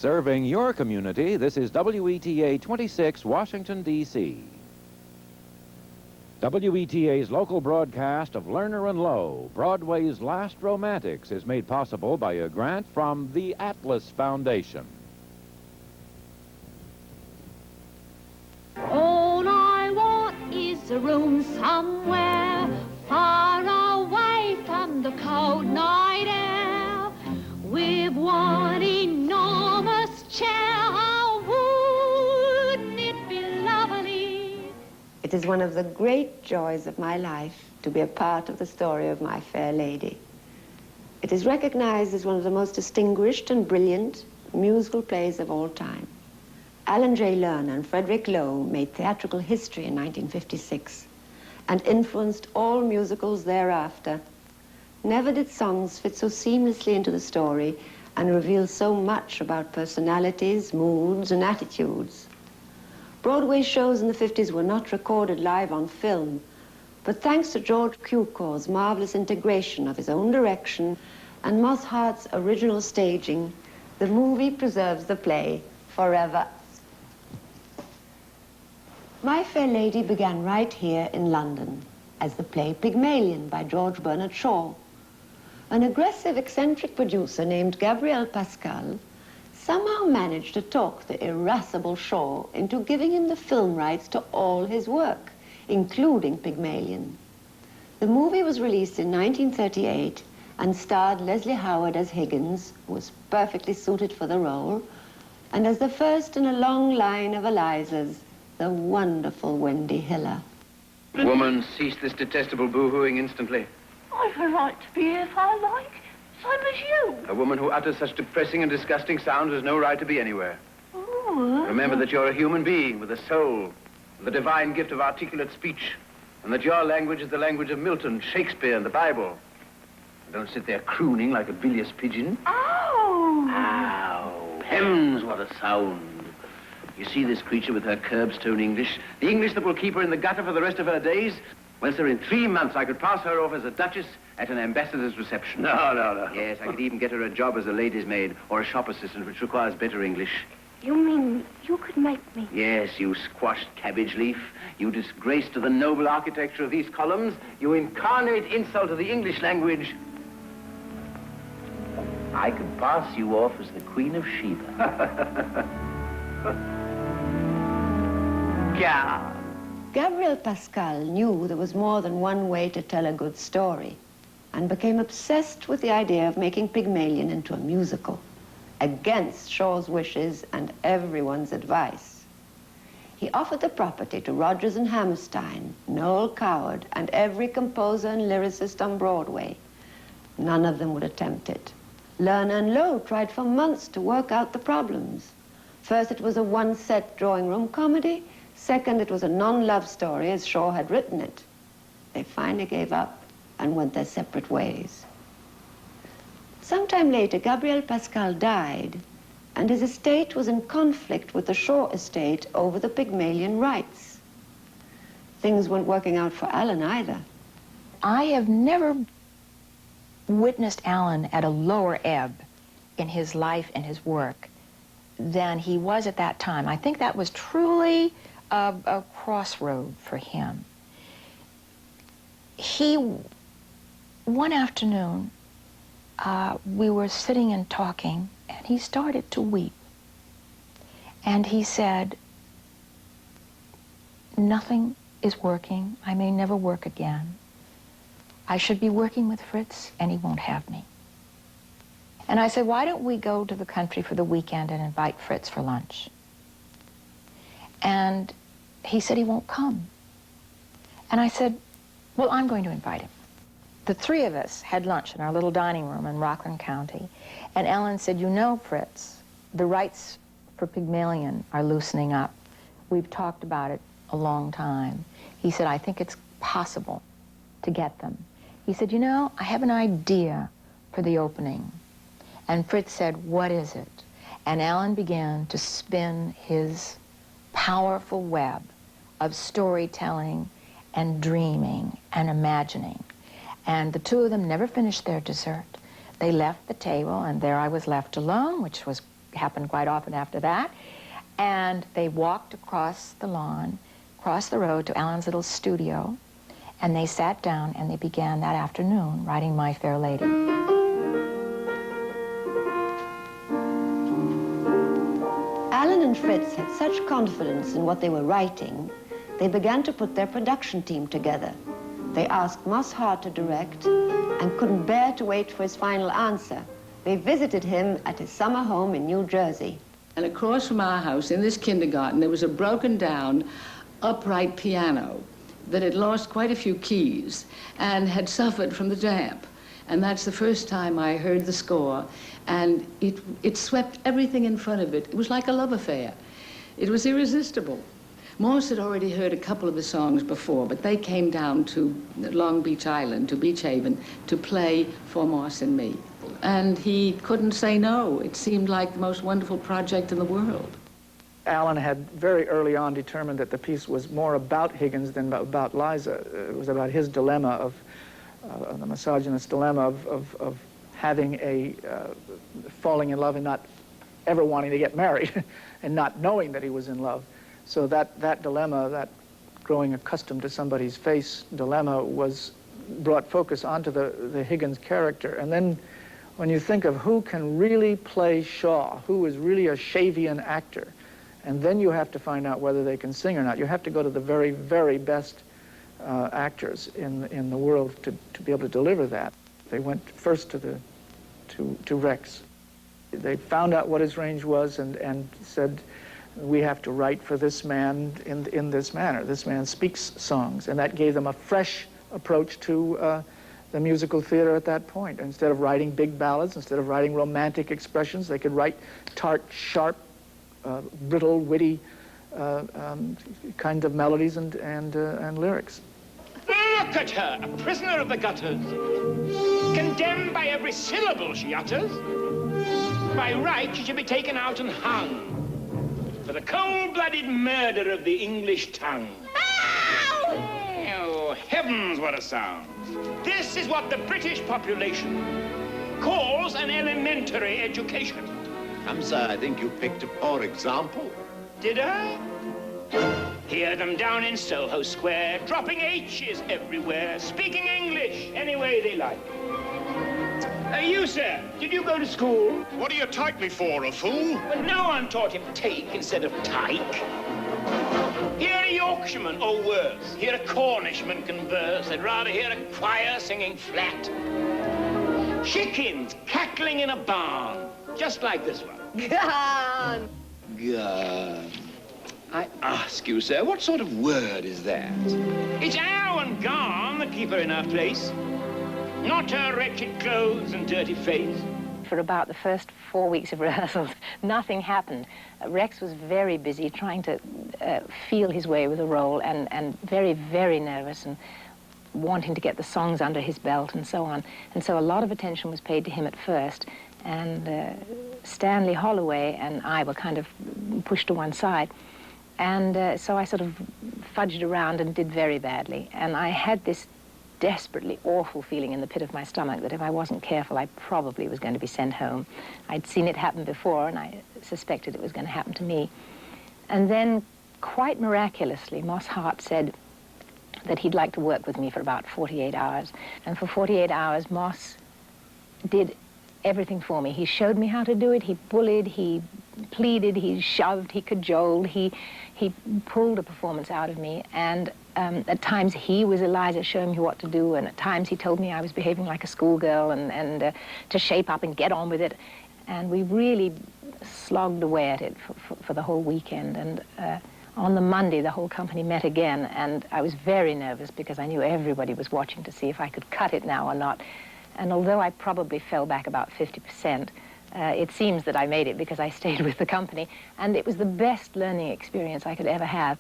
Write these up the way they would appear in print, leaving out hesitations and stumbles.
Serving your community, this is WETA 26, Washington, D.C. WETA's local broadcast of Lerner and Lowe, Broadway's Last Romantics, is made possible by a grant from the Atlas Foundation. All I want is a room somewhere far away from the cold night air, with one enormous chair. Oh, wouldn't it be lovely? It is one of the great joys of my life to be a part of the story of My Fair Lady. It is recognized as one of the most distinguished and brilliant musical plays of all time. Alan J Lerner and Frederick Lowe made theatrical history in 1956 and influenced all musicals thereafter. Never did songs fit so seamlessly into the story and reveal so much about personalities, moods, and attitudes. Broadway shows in the 50s were not recorded live on film, but thanks to George Cukor's marvelous integration of his own direction and Moss Hart's original staging, the movie preserves the play forever. My Fair Lady began right here in London as the play Pygmalion by George Bernard Shaw. An aggressive, eccentric producer named Gabriel Pascal somehow managed to talk the irascible Shaw into giving him the film rights to all his work, including Pygmalion. The movie was released in 1938 and starred Leslie Howard as Higgins, who was perfectly suited for the role, and as the first in a long line of Elizas, the wonderful Wendy Hiller. Woman, cease this detestable boo-hooing instantly. I've a right to be here if I like, same as you. A woman who utters such depressing and disgusting sounds has no right to be anywhere. Oh, Remember that you're a human being with a soul, the divine gift of articulate speech, and that your language is the language of Milton, Shakespeare, and the Bible. Don't sit there crooning like a bilious pigeon. Oh! Ow! Heavens, what a sound. You see this creature with her curbstone English, the English that will keep her in the gutter for the rest of her days? Well, sir, in 3 months I could pass her off as a duchess at an ambassador's reception. No. Yes, I could even get her a job as a lady's maid or a shop assistant, which requires better English. You mean you could make me? Yes, you squashed cabbage leaf. You disgrace to the noble architecture of these columns. You incarnate insult to the English language. I could pass you off as the Queen of Sheba. Yeah. Gabriel Pascal knew there was more than one way to tell a good story and became obsessed with the idea of making Pygmalion into a musical, against Shaw's wishes and everyone's advice. He offered the property to Rodgers and Hammerstein, Noel Coward, and every composer and lyricist on Broadway. None of them would attempt it. Lerner and Lowe tried for months to work out the problems. First, it was a one-set drawing room comedy. Second, it was a non-love story as Shaw had written it. They finally gave up and went their separate ways. Sometime later, Gabriel Pascal died, and his estate was in conflict with the Shaw estate over the Pygmalion rights. Things weren't working out for Alan either. I have never witnessed Alan at a lower ebb in his life and his work than he was at that time. I think that was truly a crossroad for him. One afternoon, we were sitting and talking, and he started to weep. And he said, "Nothing is working. I may never work again. I should be working with Fritz, and he won't have me." And I said, "Why don't we go to the country for the weekend and invite Fritz for lunch?" And he said he won't come. And I said, "Well, I'm going to invite him." The three of us had lunch in our little dining room in Rockland County. And Ellen said, "You know, Fritz, the rights for Pygmalion are loosening up. We've talked about it a long time." He said, "I think it's possible to get them." He said, "You know, I have an idea for the opening." And Fritz said, "What is it?" And Alan began to spin his powerful web of storytelling and dreaming and imagining. And the two of them never finished their dessert. They left the table, and there I was left alone, which was happened quite often after that. And they walked across the lawn, across the road to Alan's little studio, and they sat down and they began that afternoon writing My Fair Lady. Alan and Fritz had such confidence in what they were writing, they began to put their production team together. They asked Moss Hart to direct and couldn't bear to wait for his final answer. They visited him at his summer home in New Jersey. And across from our house, in this kindergarten, there was a broken down upright piano that had lost quite a few keys and had suffered from the damp. And that's the first time I heard the score, and it swept everything in front of it. It was like a love affair. It was irresistible. Morse had already heard a couple of the songs before, but they came down to Long Beach Island, to Beach Haven, to play for Morse and me. And he couldn't say no. It seemed like the most wonderful project in the world. Alan had very early on determined that the piece was more about Higgins than about Liza. It was about his dilemma of, the misogynist dilemma of having a, falling in love and not ever wanting to get married and not knowing that he was in love. So that dilemma, that growing accustomed to somebody's face dilemma, was brought focus onto the Higgins character. And then when you think of who can really play Shaw, who is really a Shavian actor, and then you have to find out whether they can sing or not. You have to go to the very, very best actors in the world to be able to deliver that. They went first to Rex. They found out what his range was and said, we have to write for this man in this manner. This man speaks songs, and that gave them a fresh approach to the musical theater at that point. Instead of writing big ballads, instead of writing romantic expressions, they could write tart, sharp, brittle, witty kinds of melodies and lyrics. Look at her, a prisoner of the gutters, condemned by every syllable she utters. By right, she should be taken out and hung for the cold-blooded murder of the English tongue. Oh, heavens, what a sound. This is what the British population calls an elementary education. Come, sir, I think you picked a poor example. Did I? Hear them down in Soho Square, dropping H's everywhere, speaking English any way they like. You, sir, did you go to school? What do you take me for, a fool? Well, no one taught him take instead of tyke. Hear a Yorkshireman, or worse, hear a Cornishman converse. I'd rather hear a choir singing flat. Chickens cackling in a barn, just like this one. Gone! Gone. I ask you, sir, what sort of word is that? It's ow and gone that keep her in her place, not her wretched clothes and dirty face. For about the first 4 weeks of rehearsals, nothing happened. Rex was very busy trying to feel his way with the role and very, very nervous and wanting to get the songs under his belt and so on. And so a lot of attention was paid to him at first. And Stanley Holloway and I were kind of pushed to one side. And so I sort of fudged around and did very badly. And I had this desperately awful feeling in the pit of my stomach that if I wasn't careful, I probably was going to be sent home. I'd seen it happen before, and I suspected it was going to happen to me. And then, quite miraculously, Moss Hart said that he'd like to work with me for about 48 hours. And for 48 hours, Moss did everything for me. He showed me how to do it. He bullied, he pleaded, he shoved, he cajoled, he pulled a performance out of me. And at times he was Eliza showing me what to do, and at times he told me I was behaving like a schoolgirl and to shape up and get on with it. And we really slogged away at it for the whole weekend. And on the Monday, the whole company met again, and I was very nervous because I knew everybody was watching to see if I could cut it now or not. And although I probably fell back about 50%, it seems that I made it because I stayed with the company, and it was the best learning experience I could ever have.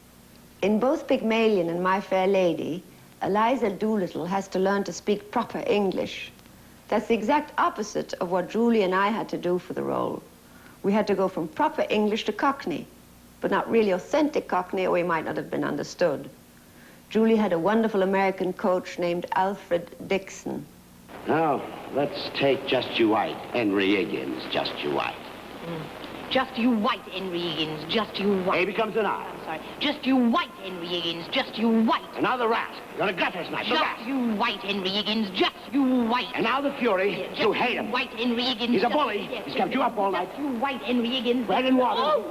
In both Pygmalion and My Fair Lady, Eliza Doolittle has to learn to speak proper English. That's the exact opposite of what Julie and I had to do for the role. We had to go from proper English to Cockney, but not really authentic Cockney, or we might not have been understood. Julie had a wonderful American coach named Alfred Dixon. Now, let's take Just You White, Henry Higgins, Just You White. Just you wait, Henry Higgins, just you wait. A becomes an I. I'm sorry. Just you wait, Henry Higgins, just you wait. And now the rat. You're a gutter snipe. Just you wait, Henry Higgins, just you wait. And now the fury. You hate him. Wait, Henry Higgins. He's a bully. He's kept you up all night. Just you wait, Henry Higgins. Bread and water. All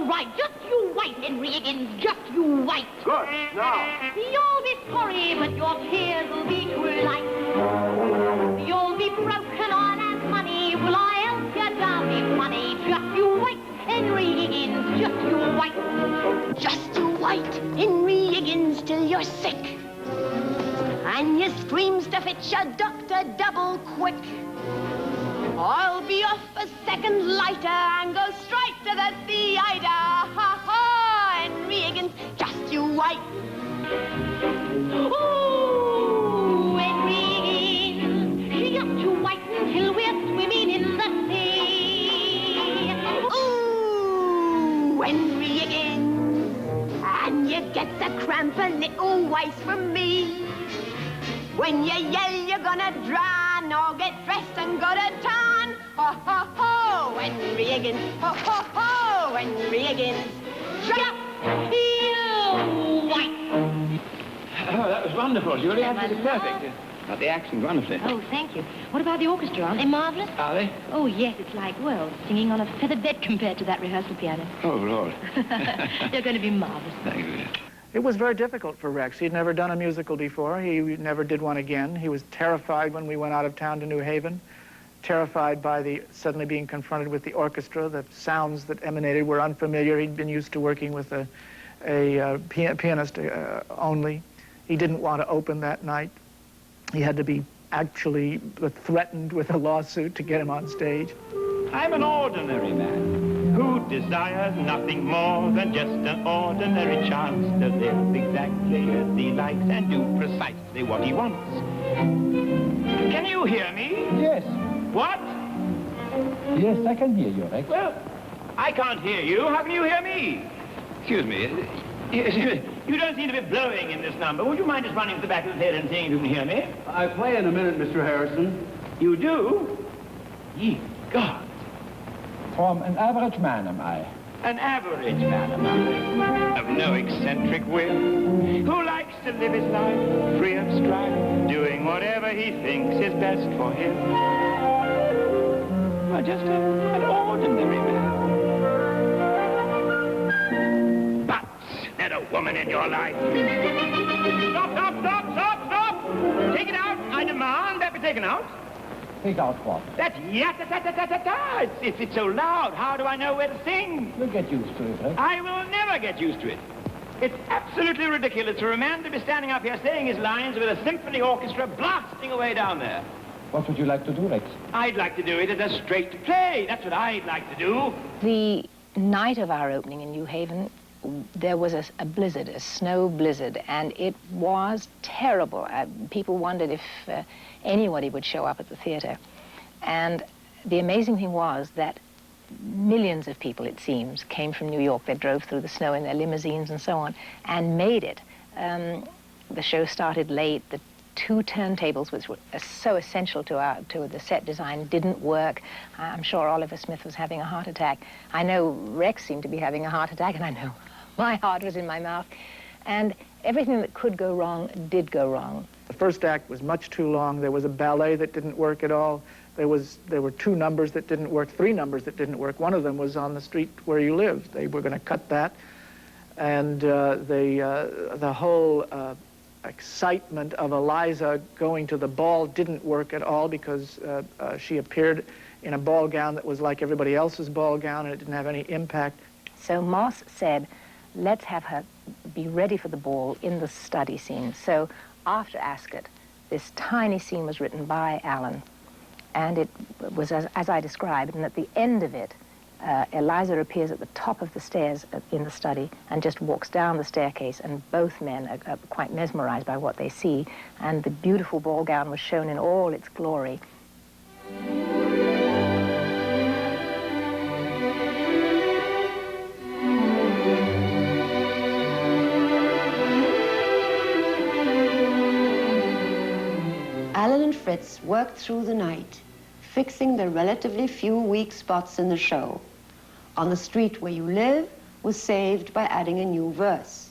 right. Just you wait, Henry Higgins, just you wait. Good. Now. You'll be sorry, but your tears will be too late. You'll be broken on as money. Will I help you down be funny? Just you wait, Henry Higgins, just you wait. Just you wait, Henry Higgins, till you're sick. And your screams to fetch your doctor double quick. I'll be off a second later and go straight to the theater. Ha ha, Henry Higgins, just you wait. Ooh, Henry Higgins, just you wait until we're swimming in the sea. Ooh, Henry Higgins, and you get the cramp a little ways from me. When you yell you're gonna drown, or get dressed and go to town. Ho, ho, ho, Henry Higgins, ho, ho, ho, Henry Higgins. Shut up, you white. Oh, that was wonderful, Julie. Absolutely perfect. Got the accent wonderfully. Oh, thank you. What about the orchestra? Aren't they marvelous? Are they? Oh, yes, it's like, well, singing on a feather bed compared to that rehearsal piano. Oh, Lord. They're going to be marvelous. Thank you. It was very difficult for Rex. He'd never done a musical before. He never did one again. He was terrified when we went out of town to New Haven, terrified by suddenly being confronted with the orchestra. The sounds that emanated were unfamiliar. He'd been used to working with a pianist only. He didn't want to open that night. He had to be actually threatened with a lawsuit to get him on stage. I'm an ordinary man who desires nothing more than just an ordinary chance to live exactly as he likes and do precisely what he wants. Can you hear me? Yes. What? Yes, I can hear you, Rex. Well, I can't hear you. How can you hear me? Excuse me. You don't seem to be blowing in this number. Would you mind just running to the back of the theater and seeing if you can hear me? I play in a minute, Mr. Harrison. You do? Ye God. From an average man am I. An average man am I, of no eccentric whim, who likes to live his life free of strife, doing whatever he thinks is best for him. Well, just an ordinary man. But there's a woman in your life. Stop! Take it out. I demand that be taken out. Take out what? That's ya-ta-ta-ta-ta-ta. It's so loud. How do I know where to sing? You'll get used to it, Rex. I will never get used to it. It's absolutely ridiculous for a man to be standing up here saying his lines with a symphony orchestra blasting away down there. What would you like to do, Rex? I'd like to do it as a straight play. That's what I'd like to do. The night of our opening in New Haven, there was a blizzard, a snow blizzard, and it was terrible. People wondered if anybody would show up at the theater. And the amazing thing was that millions of people, it seems, came from New York. They drove through the snow in their limousines and so on, and made it. The show started late. The two turntables, which were so essential to the set design, didn't work. I'm sure Oliver Smith was having a heart attack. I know Rex seemed to be having a heart attack, and I know my heart was in my mouth. And everything that could go wrong did go wrong. The first act was much too long. There was a ballet that didn't work at all. There were two numbers that didn't work, three numbers that didn't work. One of them was on the street where you lived. They were going to cut that. And the whole excitement of Eliza going to the ball didn't work at all because she appeared in a ball gown that was like everybody else's ball gown, and it didn't have any impact. So Moss said, let's have her be ready for the ball in the study scene. So after Ascot, this tiny scene was written by Alan, and it was as I described, and at the end of it, Eliza appears at the top of the stairs in the study and just walks down the staircase, and both men are quite mesmerized by what they see, and the beautiful ball gown was shown in all its glory. Alan and Fritz worked through the night, fixing the relatively few weak spots in the show. On the Street Where You Live was saved by adding a new verse.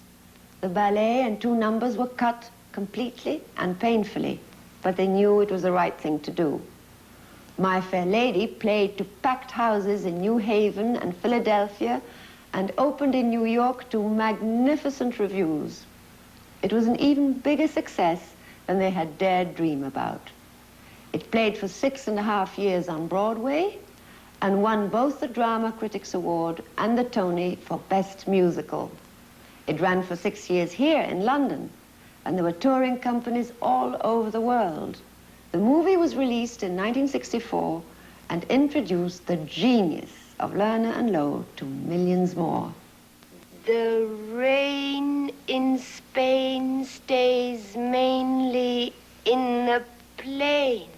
The ballet and 2 numbers were cut completely and painfully, but they knew it was the right thing to do. My Fair Lady played to packed houses in New Haven and Philadelphia and opened in New York to magnificent reviews. It was an even bigger success than they had dared dream about. It played for 6.5 years on Broadway and won both the Drama Critics Award and the Tony for Best Musical. It ran for 6 years here in London, and there were touring companies all over the world. The movie was released in 1964 and introduced the genius of Lerner and Lowe to millions more. The rain in Spain stays mainly in the plain.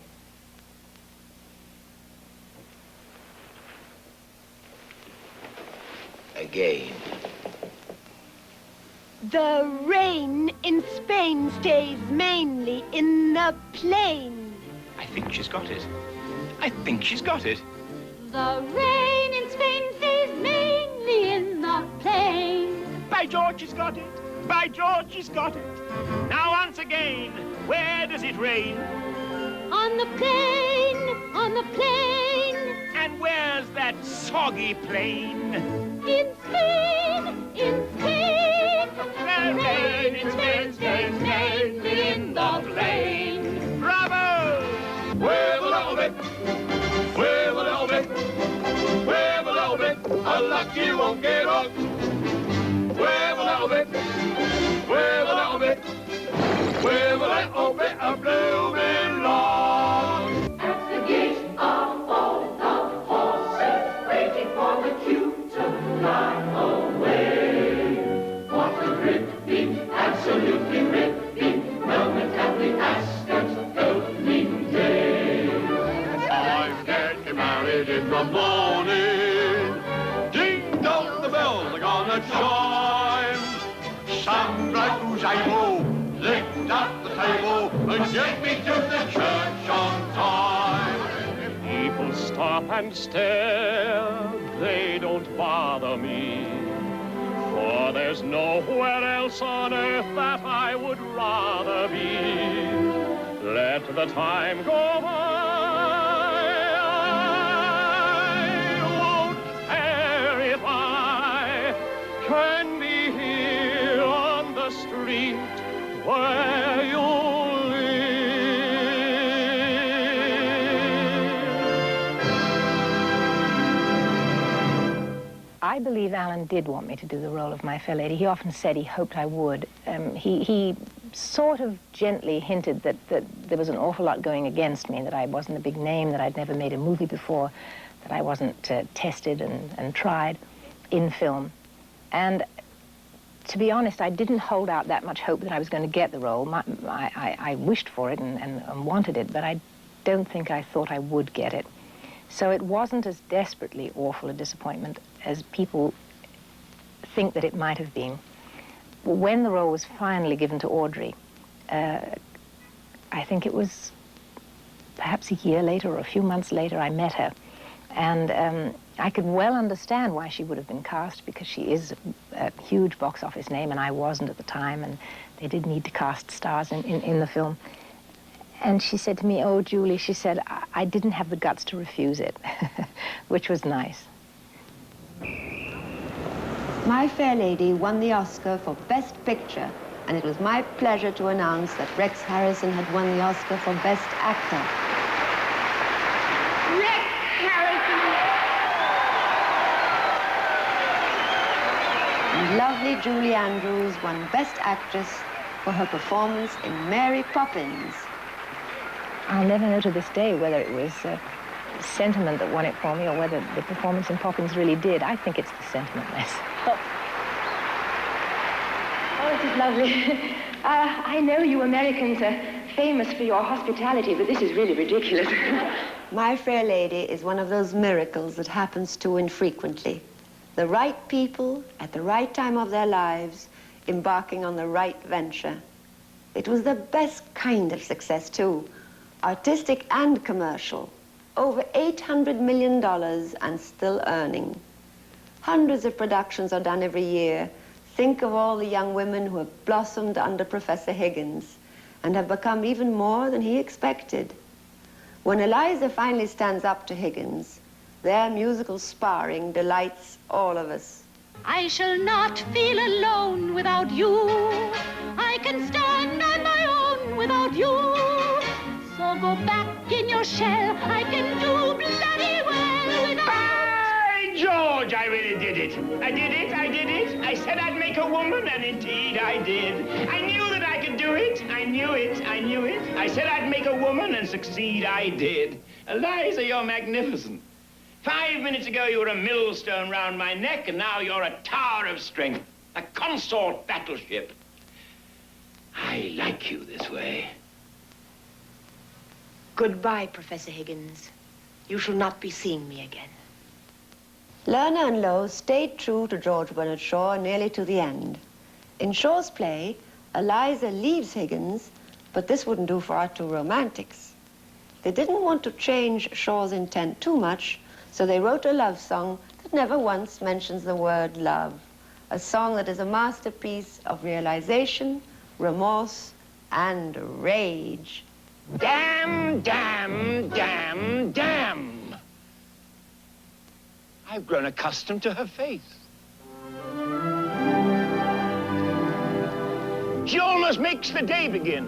Again. The rain in Spain stays mainly in the plain. I think she's got it. I think she's got it. The rain in Spain stays mainly in the plain. By George, she's got it. By George, she's got it. Now once again, where does it rain? On the plain, on the plain. And where's that soggy plain? In Spain, in Spain. The rain in Spain stays mainly in the plain. Bravo! Wave a little bit, wave a little bit, wave a little bit, a luck you won't get on. Wave a little bit, wave a little bit, wave a little bit of blooming lawn. At the gate of all the horses, waiting for the cue to fly away. What a ripping, absolutely ripping moment at the Ascot opening day. I'm getting married in the morning. Ding dong, the bells are gonna chime. Some bloke who's able, lift up the table and get me to the church on time. People stop and stare, they don't bother me, for there's nowhere else on earth that I would rather be. Let the time go by, I won't care if I can be here on the street where you live. I believe Alan did want me to do the role of My Fair Lady. He often said he hoped I would. He sort of gently hinted that there was an awful lot going against me, that I wasn't a big name, that I'd never made a movie before, that I wasn't tested and tried in film. And to be honest, I didn't hold out that much hope that I was going to get the role. I wished for it and wanted it, but I don't think I thought I would get it. So it wasn't as desperately awful a disappointment as people think that it might have been. When the role was finally given to Audrey, I think it was perhaps a year later or a few months later, I met her. And I could well understand why she would have been cast, because she is a huge box office name, and I wasn't at the time, and they did need to cast stars in the film. And she said to me, "Oh, Julie," she said, I didn't have the guts to refuse it," which was nice. My Fair Lady won the Oscar for Best Picture, and it was my pleasure to announce that Rex Harrison had won the Oscar for Best Actor. Rex Harrison! And lovely Julie Andrews won Best Actress for her performance in Mary Poppins. I'll never know to this day whether it was sentiment that won it for me or whether the performance in Poppins really did. I think it's the sentiment myself. Oh, it is lovely. I know you Americans are famous for your hospitality, but this is really ridiculous. My Fair Lady is one of those miracles that happens too infrequently. The right people at the right time of their lives embarking on the right venture. It was the best kind of success, too. Artistic and commercial. Over $800 million and still earning. Hundreds of productions are done every year. Think of all the young women who have blossomed under Professor Higgins and have become even more than he expected. When Eliza finally stands up to Higgins, their musical sparring delights all of us. I shall not feel alone without you. I can stand on my own without you. So go back in your shell. I can do bloody well without... By George, I really did it. I did it, I did it. I said I'd make a woman, and indeed I did. I knew that I could do it. I knew it, I knew it. I said I'd make a woman, and succeed I did. Eliza, you're magnificent. 5 minutes ago, you were a millstone round my neck, and now you're a tower of strength, a consort battleship. I like you this way. Goodbye, Professor Higgins. You shall not be seeing me again. Lerner and Lowe stayed true to George Bernard Shaw nearly to the end. In Shaw's play, Eliza leaves Higgins, but this wouldn't do for our two romantics. They didn't want to change Shaw's intent too much, so they wrote a love song that never once mentions the word love. A song that is a masterpiece of realization, remorse, and rage. Damn, damn, damn, damn. I've grown accustomed to her face. She almost makes the day begin.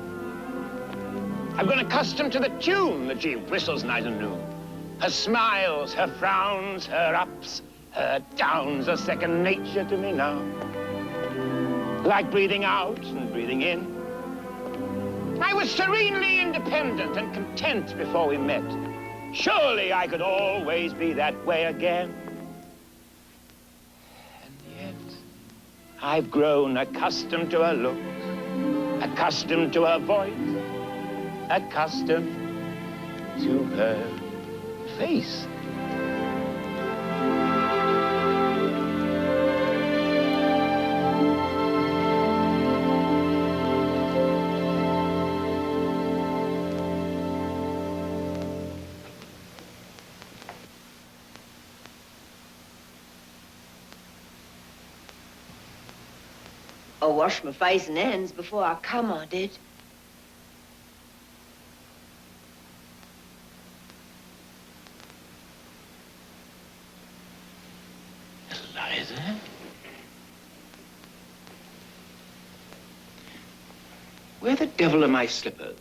I've grown accustomed to the tune that she whistles night and noon. Her smiles, her frowns, her ups, her downs are second nature to me now. Like breathing out and breathing in. I was serenely independent and content before we met. Surely I could always be that way again. And yet, I've grown accustomed to her looks, accustomed to her voice, accustomed to her face. I washed my face and hands before I come, I did. Eliza? Where the devil are my slippers?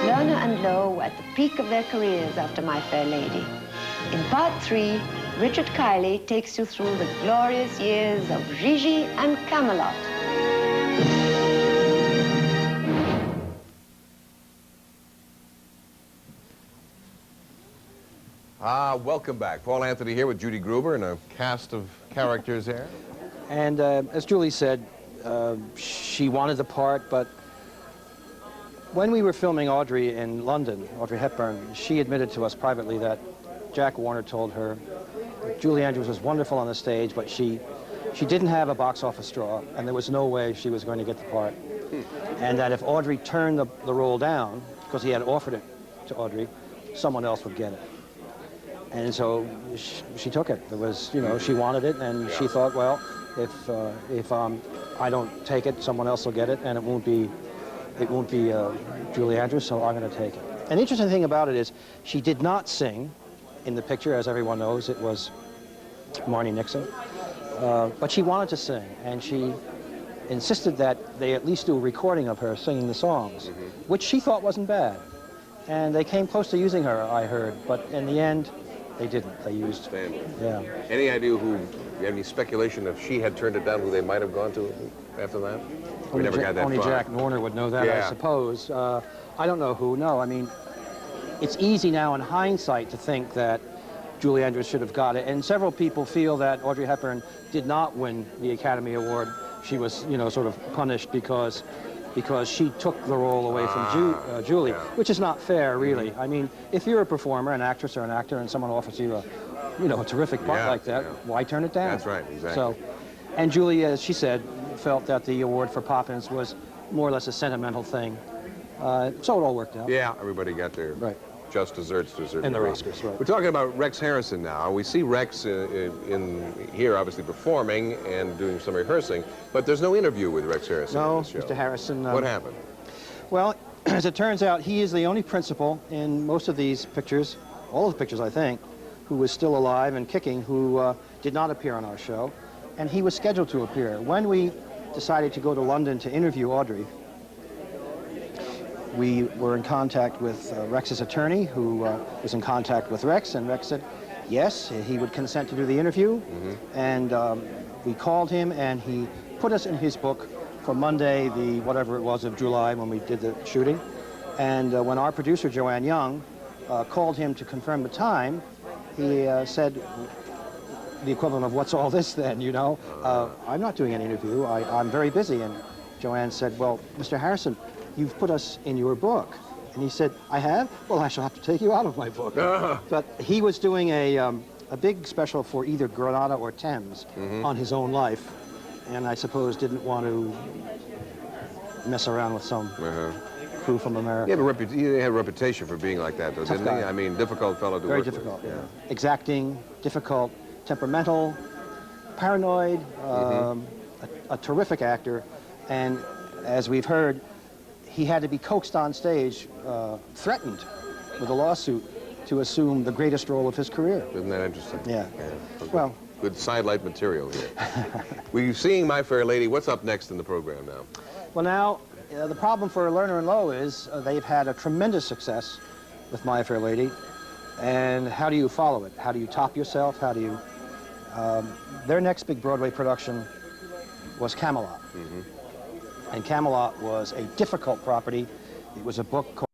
Lerner and Lowe were at the peak of their careers after My Fair Lady. In part 3, Richard Kiley takes you through the glorious years of Gigi and Camelot. Welcome back. Paul Anthony here with Judy Gruber and a cast of characters there. And as Julie said, she wanted the part, but when we were filming Audrey in London, Audrey Hepburn, she admitted to us privately that Jack Warner told her Julie Andrews was wonderful on the stage, but she didn't have a box office draw, and there was no way she was going to get the part. And that if Audrey turned the role down, because he had offered it to Audrey, someone else would get it. And so she took it. There was, you know, she wanted it, and she thought, well, if I don't take it, someone else will get it, and it won't be Julie Andrews, so I'm going to take it. An interesting thing about it is she did not sing in the picture, as everyone knows. It was Marnie Nixon. But she wanted to sing, and she insisted that they at least do a recording of her singing the songs, which she thought wasn't bad. And they came close to using her, I heard, but in the end, they didn't. They used... Yeah. Any idea who, you have any speculation if she had turned it down, who they might have gone to after that? We never got that Only far. Jack Warner would know that, Yeah. I suppose. I don't know who, no. I mean, it's easy now in hindsight to think that Julie Andrews should have got it, and several people feel that Audrey Hepburn did not win the Academy Award. She was, you know, sort of punished because she took the role away from Julie, which is not fair, really. I mean, if you're a performer, an actress or an actor, and someone offers you a terrific part like that, why turn it down? That's right, exactly. So, and Julie, as she said, felt that the award for Poppins was more or less a sentimental thing. So it all worked out. Yeah, everybody got their just desserts to a certain And the degree. Oscars, right. We're talking about Rex Harrison now. We see Rex in here, obviously performing and doing some rehearsing, but there's no interview with Rex Harrison No, on the show. Mr. Harrison. What happened? Well, as it turns out, he is the only principal in most of these pictures, all of the pictures, I think, who was still alive and kicking, who did not appear on our show, and he was scheduled to appear. When we decided to go to London to interview Audrey, we were in contact with Rex's attorney, who was in contact with Rex, and Rex said yes, he would consent to do the interview. And we called him, and he put us in his book for Monday, the whatever it was of July when we did the shooting. And when our producer, Joanne Young, called him to confirm the time, he said the equivalent of, what's all this then, you know? I'm not doing an interview, I'm very busy. And Joanne said, well, Mr. Harrison, you've put us in your book. And he said, I have? Well, I shall have to take you out of my book. But he was doing a big special for either Granada or Thames on his own life, and I suppose didn't want to mess around with some crew from America. He had a reputation for being like that, though, didn't he? I mean, difficult fellow to Very work difficult, with. yeah. Exacting, difficult, temperamental, paranoid, a terrific actor, and as we've heard, he had to be coaxed on stage, threatened with a lawsuit to assume the greatest role of his career. Isn't that interesting? Yeah. Okay. Well, good sidelight material here. We're seeing My Fair Lady. What's up next in the program now? Well, now, the problem for Lerner and Lowe is they've had a tremendous success with My Fair Lady, and how do you follow it? How do you top yourself? How do you... their next big Broadway production was Camelot. And Camelot was a difficult property. It was a book called